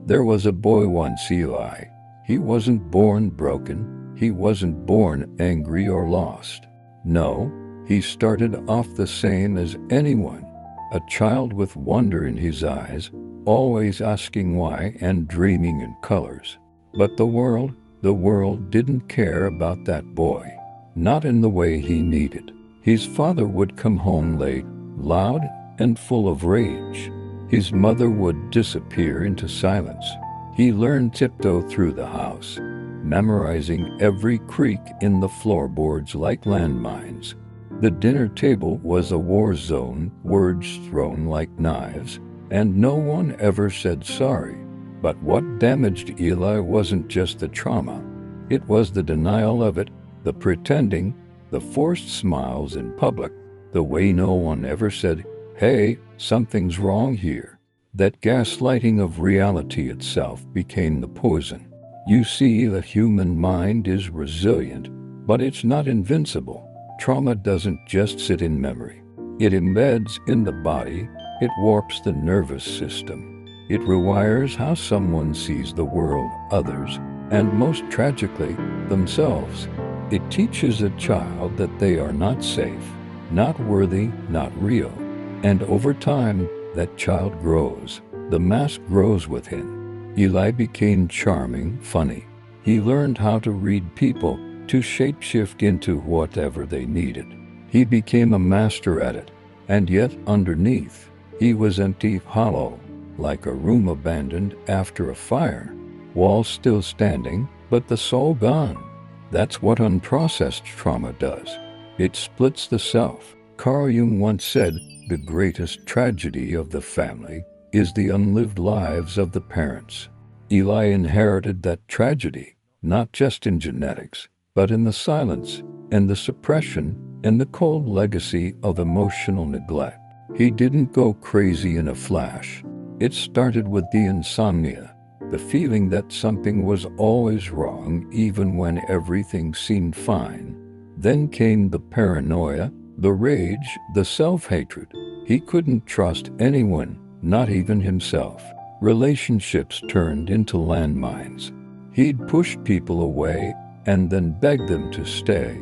There was a boy once, Eli. He wasn't born broken. He wasn't born angry or lost. No, he started off the same as anyone. A child with wonder in his eyes, always asking why and dreaming in colors. But the world didn't care about that boy. Not in the way he needed. His father would come home late, loud and full of rage. His mother would disappear into silence. He learned tiptoe through the house, memorizing every creak in the floorboards like landmines. The dinner table was a war zone, words thrown like knives, and no one ever said sorry. But what damaged Eli wasn't just the trauma. It was the denial of it, the pretending, the forced smiles in public, the way no one ever said, "Hey, something's wrong here." That gaslighting of reality itself became the poison. You see, the human mind is resilient, but it's not invincible. Trauma doesn't just sit in memory. It embeds in the body, it warps the nervous system. It rewires how someone sees the world, others, and most tragically, themselves. It teaches a child that they are not safe, not worthy, not real. And over time, that child grows. The mask grows with him. Eli became charming, funny. He learned how to read people, to shapeshift into whatever they needed. He became a master at it. And yet, underneath, he was empty, hollow, like a room abandoned after a fire. Walls still standing, but the soul gone. That's what unprocessed trauma does. It splits the self. Carl Jung once said, "The greatest tragedy of the family is the unlived lives of the parents." Eli inherited that tragedy, not just in genetics, but in the silence, and the suppression, and the cold legacy of emotional neglect. He didn't go crazy in a flash. It started with the insomnia, the feeling that something was always wrong even when everything seemed fine. Then came the paranoia, the rage, the self-hatred. He couldn't trust anyone, not even himself. Relationships turned into landmines. He'd push people away and then beg them to stay.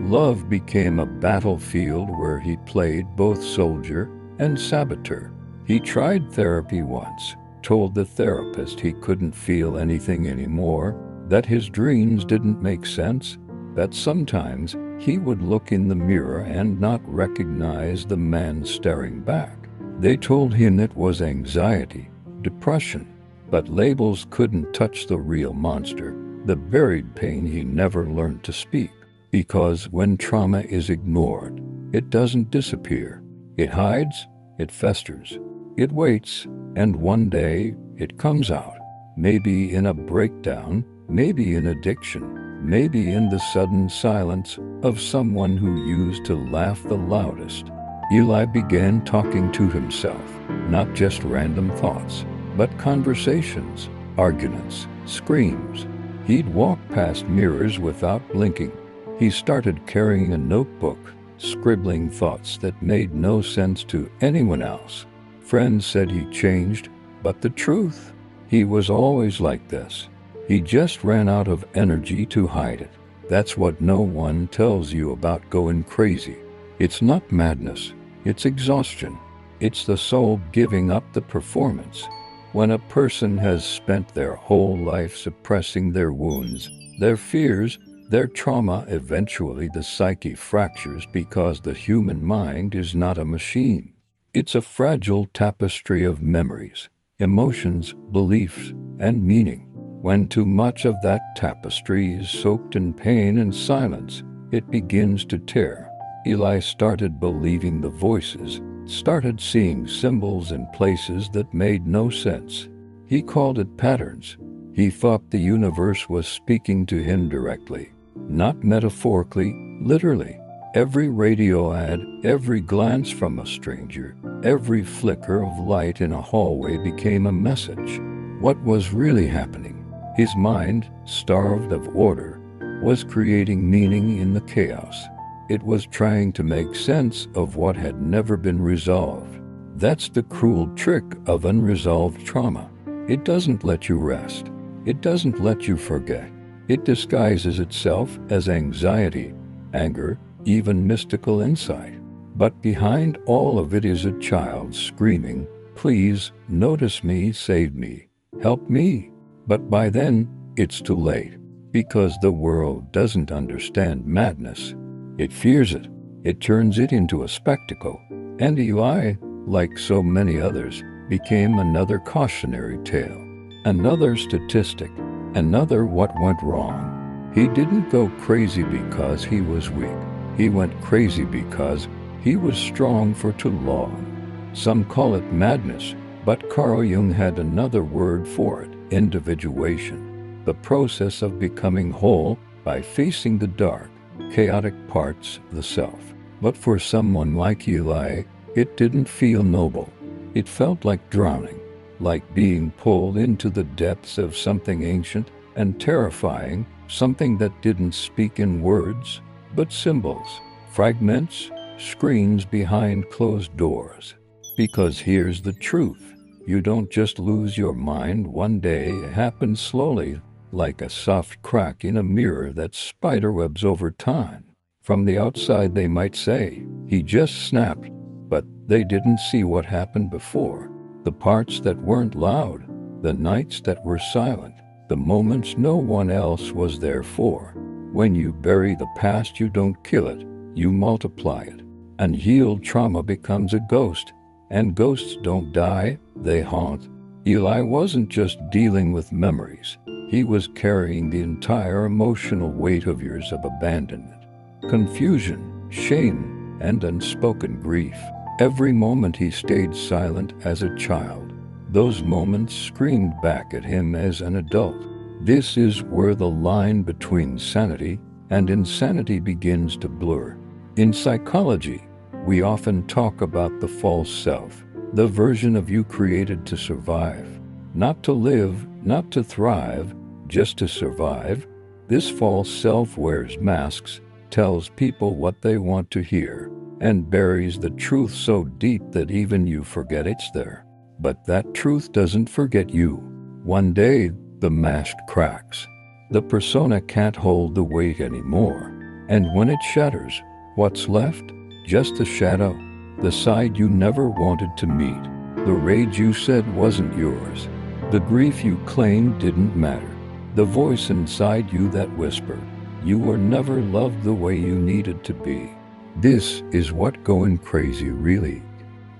Love became a battlefield where he played both soldier and saboteur. He tried therapy once, told the therapist he couldn't feel anything anymore, that his dreams didn't make sense, that sometimes he would look in the mirror and not recognize the man staring back. They told him it was anxiety, depression, but labels couldn't touch the real monster, the buried pain he never learned to speak. Because when trauma is ignored, it doesn't disappear. It hides, it festers, it waits, and one day it comes out. Maybe in a breakdown, maybe in addiction, maybe in the sudden silence of someone who used to laugh the loudest. Eli began talking to himself, not just random thoughts, but conversations, arguments, screams. He'd walk past mirrors without blinking. He started carrying a notebook, scribbling thoughts that made no sense to anyone else. Friends said he changed, but the truth, he was always like this. He just ran out of energy to hide it. That's what no one tells you about going crazy. It's not madness, it's exhaustion. It's the soul giving up the performance. When a person has spent their whole life suppressing their wounds, their fears, their trauma, eventually the psyche fractures because the human mind is not a machine. It's a fragile tapestry of memories, emotions, beliefs, and meaning. When too much of that tapestry is soaked in pain and silence, it begins to tear. Eli started believing the voices, started seeing symbols in places that made no sense. He called it patterns. He thought the universe was speaking to him directly. Not metaphorically, literally. Every radio ad, every glance from a stranger, every flicker of light in a hallway became a message. What was really happening? His mind, starved of order, was creating meaning in the chaos. It was trying to make sense of what had never been resolved. That's the cruel trick of unresolved trauma. It doesn't let you rest. It doesn't let you forget. It disguises itself as anxiety, anger, even mystical insight. But behind all of it is a child screaming, "Please, notice me, save me, help me." But by then, it's too late. Because the world doesn't understand madness. It fears it. It turns it into a spectacle. And Eli, like so many others, became another cautionary tale. Another statistic. Another what went wrong. He didn't go crazy because he was weak. He went crazy because he was strong for too long. Some call it madness, but Carl Jung had another word for it: individuation. The process of becoming whole by facing the dark, chaotic parts of the self. But for someone like Eli, it didn't feel noble. It felt like drowning, like being pulled into the depths of something ancient and terrifying, something that didn't speak in words, but symbols, fragments, screens behind closed doors. Because here's the truth. You don't just lose your mind one day. It happens slowly, like a soft crack in a mirror that spiderwebs over time. From the outside they might say, he just snapped, but they didn't see what happened before. The parts that weren't loud, the nights that were silent, the moments no one else was there for. When you bury the past, you don't kill it, you multiply it. Unhealed trauma becomes a ghost, and ghosts don't die, they haunt. Eli wasn't just dealing with memories. He was carrying the entire emotional weight of years of abandonment, confusion, shame, and unspoken grief. Every moment he stayed silent as a child, those moments screamed back at him as an adult. This is where the line between sanity and insanity begins to blur. In psychology, we often talk about the false self, the version of you created to survive. Not to live, not to thrive, just to survive. This false self wears masks, tells people what they want to hear, and buries the truth so deep that even you forget it's there. But that truth doesn't forget you. One day, the mask cracks. The persona can't hold the weight anymore. And when it shatters, what's left? Just the shadow, the side you never wanted to meet, the rage you said wasn't yours, the grief you claimed didn't matter, the voice inside you that whispered, you were never loved the way you needed to be. This is what going crazy really.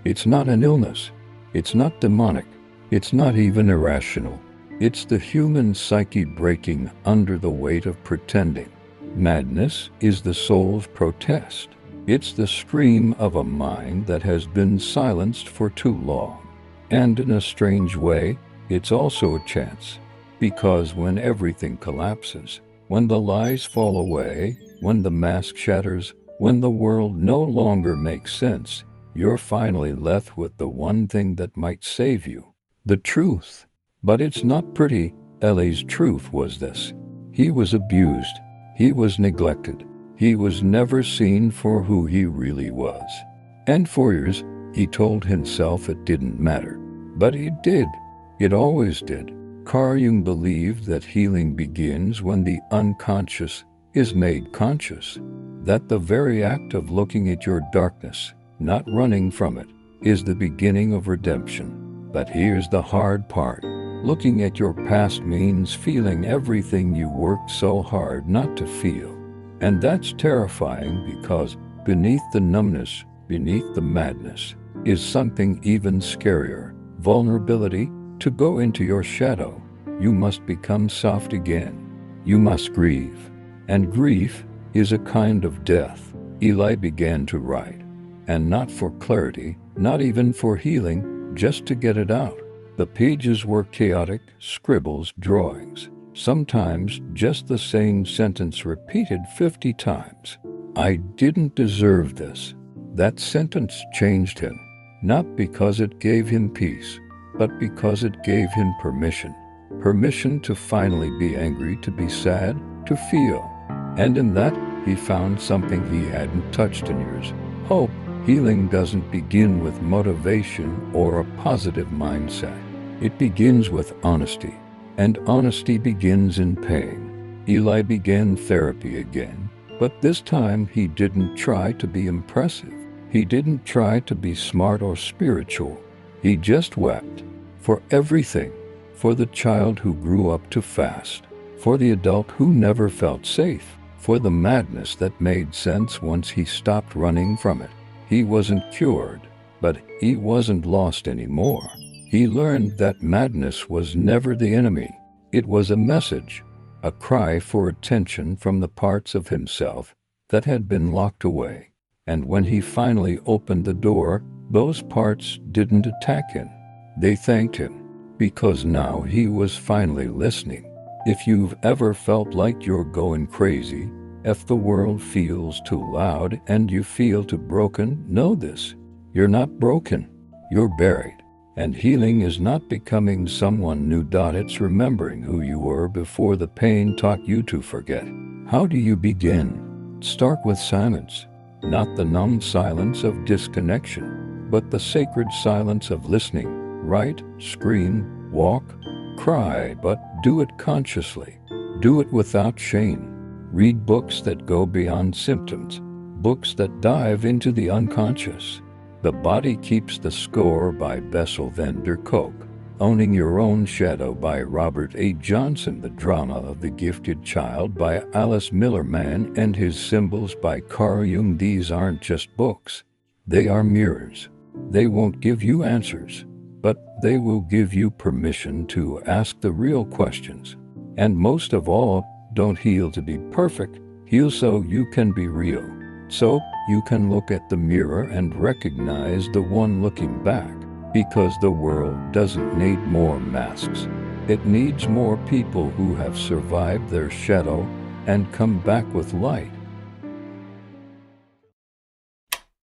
It's not an illness. It's not demonic. It's not even irrational. It's the human psyche breaking under the weight of pretending. Madness is the soul's protest. It's the scream of a mind that has been silenced for too long. And in a strange way, it's also a chance. Because when everything collapses, when the lies fall away, when the mask shatters, when the world no longer makes sense, you're finally left with the one thing that might save you. The truth. But it's not pretty. Eli's truth was this. He was abused. He was neglected. He was never seen for who he really was. And for years, he told himself it didn't matter. But it did. It always did. Carl Jung believed that healing begins when the unconscious is made conscious. That the very act of looking at your darkness, not running from it, is the beginning of redemption. But here's the hard part. Looking at your past means feeling everything you worked so hard not to feel. And that's terrifying because beneath the numbness, beneath the madness, is something even scarier. Vulnerability. To go into your shadow, you must become soft again. You must grieve. And grief is a kind of death. Eli began to write. And not for clarity, not even for healing, just to get it out. The pages were chaotic, scribbles, drawings. Sometimes just the same sentence repeated 50 times. I didn't deserve this. That sentence changed him. Not because it gave him peace, but because it gave him permission. Permission to finally be angry, to be sad, to feel. And in that, he found something he hadn't touched in years. Hope. Healing doesn't begin with motivation or a positive mindset. It begins with honesty, and honesty begins in pain. Eli began therapy again, but this time he didn't try to be impressive. He didn't try to be smart or spiritual. He just wept. For everything. For the child who grew up too fast. For the adult who never felt safe. For the madness that made sense once he stopped running from it. He wasn't cured, but he wasn't lost anymore. He learned that madness was never the enemy. It was a message, a cry for attention from the parts of himself that had been locked away. And when he finally opened the door, those parts didn't attack him. They thanked him, because now he was finally listening. If you've ever felt like you're going crazy, if the world feels too loud and you feel too broken, know this. You're not broken. You're buried. And healing is not becoming someone new. It's remembering who you were before the pain taught you to forget. How do you begin? Start with silence. Not the numb silence of disconnection, but the sacred silence of listening. Write, scream, walk, cry, but do it consciously. Do it without shame. Read books that go beyond symptoms, books that dive into the unconscious. The Body Keeps the Score by Bessel van der Kolk. Owning Your Own Shadow by Robert A. Johnson. The Drama of the Gifted Child by Alice Miller. Man and His Symbols by Carl Jung. These aren't just books. They are mirrors. They won't give you answers, but they will give you permission to ask the real questions. And most of all, don't heal to be perfect. Heal so you can be real. So you can look at the mirror and recognize the one looking back. Because the world doesn't need more masks. It needs more people who have survived their shadow and come back with light.